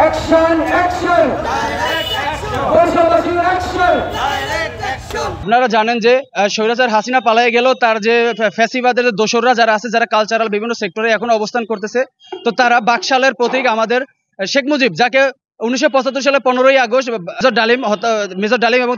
Action action বৈষম্যবিরোধী action. আপনারা জানেন যে স্বৈরাচার হাসিনা পালিয়ে গেল, তার যে ফ্যাসিবাদের দোসররা যারা আছে, যারা কালচারাল বিভিন্ন সেক্টরে এখন অবস্থান করতেছে, তো তারা বাকশালের প্রতীক আমাদের শেখ মুজিব, যাকে 1975 সালে 15ই আগস্ট মেজর ডালিম এবং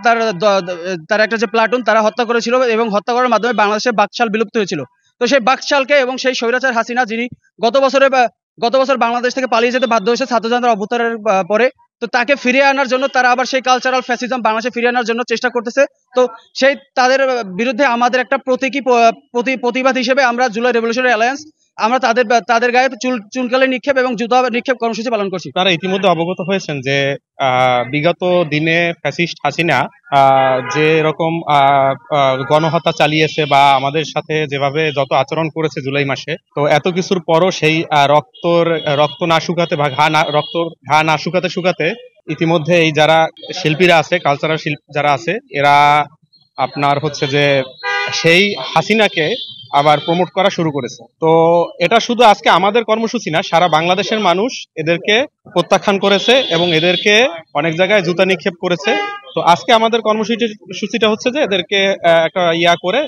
তার একটা যে প্লাটুন তারা হত্যা করেছিল, এবং হত্যা করার মাধ্যমে বাংলাদেশের বাকশাল বিলুপ্ত হয়েছিল। তো সেই বাকশালকে এবং সেই স্বৈরাচার হাসিনা, যিনি গত বছর বাংলাদেশ থেকে পালিয়ে যেতে বাধ্য হয়েছে ছাত্র জনতার অভ্যুত্থানের পরে, তো তাকে ফিরিয়ে আনার জন্য তারা আবার সেই কালচারাল ফ্যাসিজম বাংলাদেশে ফিরিয়ে আনার জন্য চেষ্টা করতেছে। তো সেই তাদের বিরুদ্ধে আমাদের একটা প্রতিবাদ হিসেবে আমরা জুলাই রেভলিউশনারি অ্যালায়েন্স আমরা তাদের গায়ে চুনকালি নিক্ষেপ এবং জুতা নিক্ষেপ কর্মসূচি পালন করছি। তারা ইতিমধ্যে অবগত হয়েছেন যে বিগত দিনে ফ্যাসিস্ট হাসিনা যে রকম গণহত্যা চালিয়েছে বা আমাদের সাথে যেভাবে যত আচরণ করেছে জুলাই মাসে, তো এত কিছুর পরও সেই রক্ত না শুকাতে বা ঘা না শুকাতে ইতিমধ্যে এই যারা শিল্পীরা আছে, কালচারাল শিল্পী যারা আছে, এরা আপনার হচ্ছে যে সেই হাসিনাকে আবার প্রমোট করা শুরু করেছে। তো এটা শুধু আজকে আমাদের কর্মসূচি না, সারা বাংলাদেশের মানুষ এদেরকে প্রত্যাখ্যান করেছে এবং এদেরকে অনেক জায়গায় জুতা নিক্ষেপ করেছে। তো আজকে আমাদের কর্মসূচিটা হচ্ছে যে এদেরকে একটা করে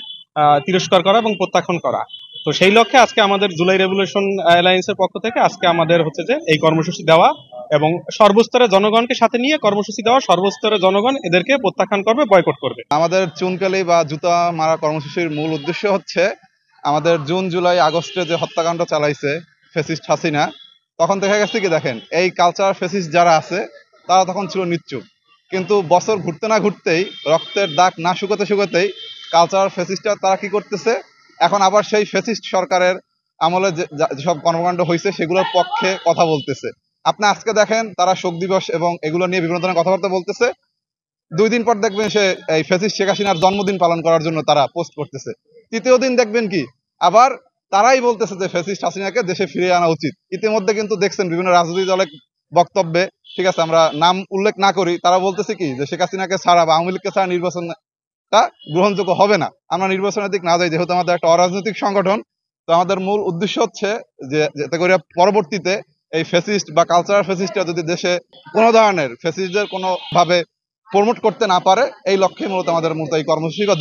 তিরস্কার করা এবং প্রত্যাখ্যান করা। তো সেই লক্ষ্যে আজকে আমাদের জুলাই রেভলিউশন অ্যালায়েন্সের পক্ষ থেকে আজকে আমাদের হচ্ছে যে এই কর্মসূচি দেওয়া এবং সর্বস্তরের জনগণকে সাথে নিয়ে কর্মসূচি দেওয়া। সর্বস্তরের জনগণ এদেরকে প্রত্যাখ্যান করবে, বয়কট করবে। আমাদের চুনকালি বা জুতা মারা কর্মসূচির মূল উদ্দেশ্য হচ্ছে আমাদের জুন জুলাই আগস্টে যে হত্যাকাণ্ড চালাইছে ফ্যাসিস্ট হাসিনা, তখন দেখা গেছে কি, দেখেন এই কালচার ফ্যাসিস্ট যারা আছে তারা তখন ছিল নিশ্চুপ, কিন্তু বছর ঘুরতে না ঘুরতেই, রক্তের দাগ না শুকাতেই কালচার ফ্যাসিস্টরা তারা কি করতেছে, এখন আবার সেই ফ্যাসিস্ট সরকারের আমলে যেসব কর্মকাণ্ড হয়েছে সেগুলোর পক্ষে কথা বলতেছে। আপনি আজকে দেখেন তারা শোক দিবস এবং এগুলো নিয়ে বিভিন্ন ধরনের কথাবার্তা বলতেছে, 2 দিন পর দেখবেন সে এই ফ্যাসিস্ট শেখ হাসিনার জন্মদিন পালন করার জন্য তারা পোস্ট করতেছে। 3য় দিন দেখবেন কি আবার তারাই বলতেছে যে ফ্যাসিস্ট হাসিনাকে দেশে ফিরিয়ে আনা উচিত। ইতিমধ্যে কিন্তু দেখছেন বিভিন্ন রাজনৈতিক দলের বক্তব্যে, ঠিক আছে আমরা নাম উল্লেখ না করি, তারা বলতেছে কি যে শেখ হাসিনাকে ছাড়া বা আওয়ামী লীগকে ছাড়া নির্বাচনটা গ্রহণযোগ্য হবে না, আমরা নির্বাচনের দিক না যাই, যেহেতু আমাদের একটা অরাজনৈতিক সংগঠন। তো আমাদের মূল উদ্দেশ্য হচ্ছে যে যাতে করে পরবর্তীতে এই ফ্যাসিস্ট বা কালচারাল ফ্যাসিস্টরা যদি দেশে কোনো ধরনের ফ্যাসিস্টদের কোনো ভাবে প্রমোট করতে না পারে, এই লক্ষ্যে মূলত আমাদের এই কর্মসূচি বা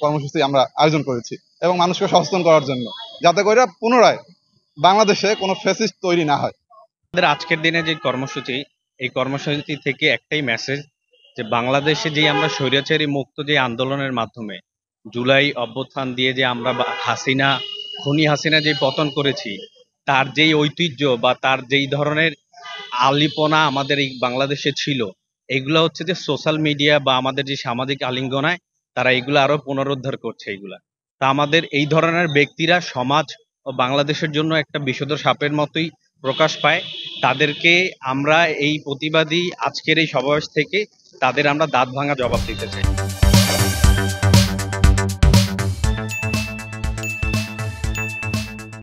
কর্মসূচি আমরা আয়োজন করেছি এবং মানুষকে সচেতন করার জন্য, যাতে করে পুনরায় বাংলাদেশে কোনো ফ্যাসিস্ট তৈরি না হয়। আমাদের আজকের দিনে যে কর্মসূচি, এই কর্মসূচি থেকে একটাই মেসেজ, যে বাংলাদেশে যে আমরা স্বৈরাচারী মুক্ত যে আন্দোলনের মাধ্যমে জুলাই অভ্যুত্থান দিয়ে যে আমরা খুনি হাসিনা যে পতন করেছি, তার যেই ঐতিহ্য বা তার যেই ধরনের আলিপনা আমাদের এই বাংলাদেশে ছিল, এগুলো হচ্ছে যে সোশ্যাল মিডিয়া বা আমাদের যে সামাজিক আলিঙ্গনায় তারা এগুলো আরো পুনরুদ্ধার করছে। এগুলা তা আমাদের এই ধরনের ব্যক্তিরা সমাজ ও বাংলাদেশের জন্য একটা বিষধর সাপের মতোই প্রকাশ পায়। তাদেরকে আমরা এই প্রতিবাদী আজকের এই সমাবেশ থেকে তাদের আমরা দাঁত ভাঙা জবাব দিতে চাই।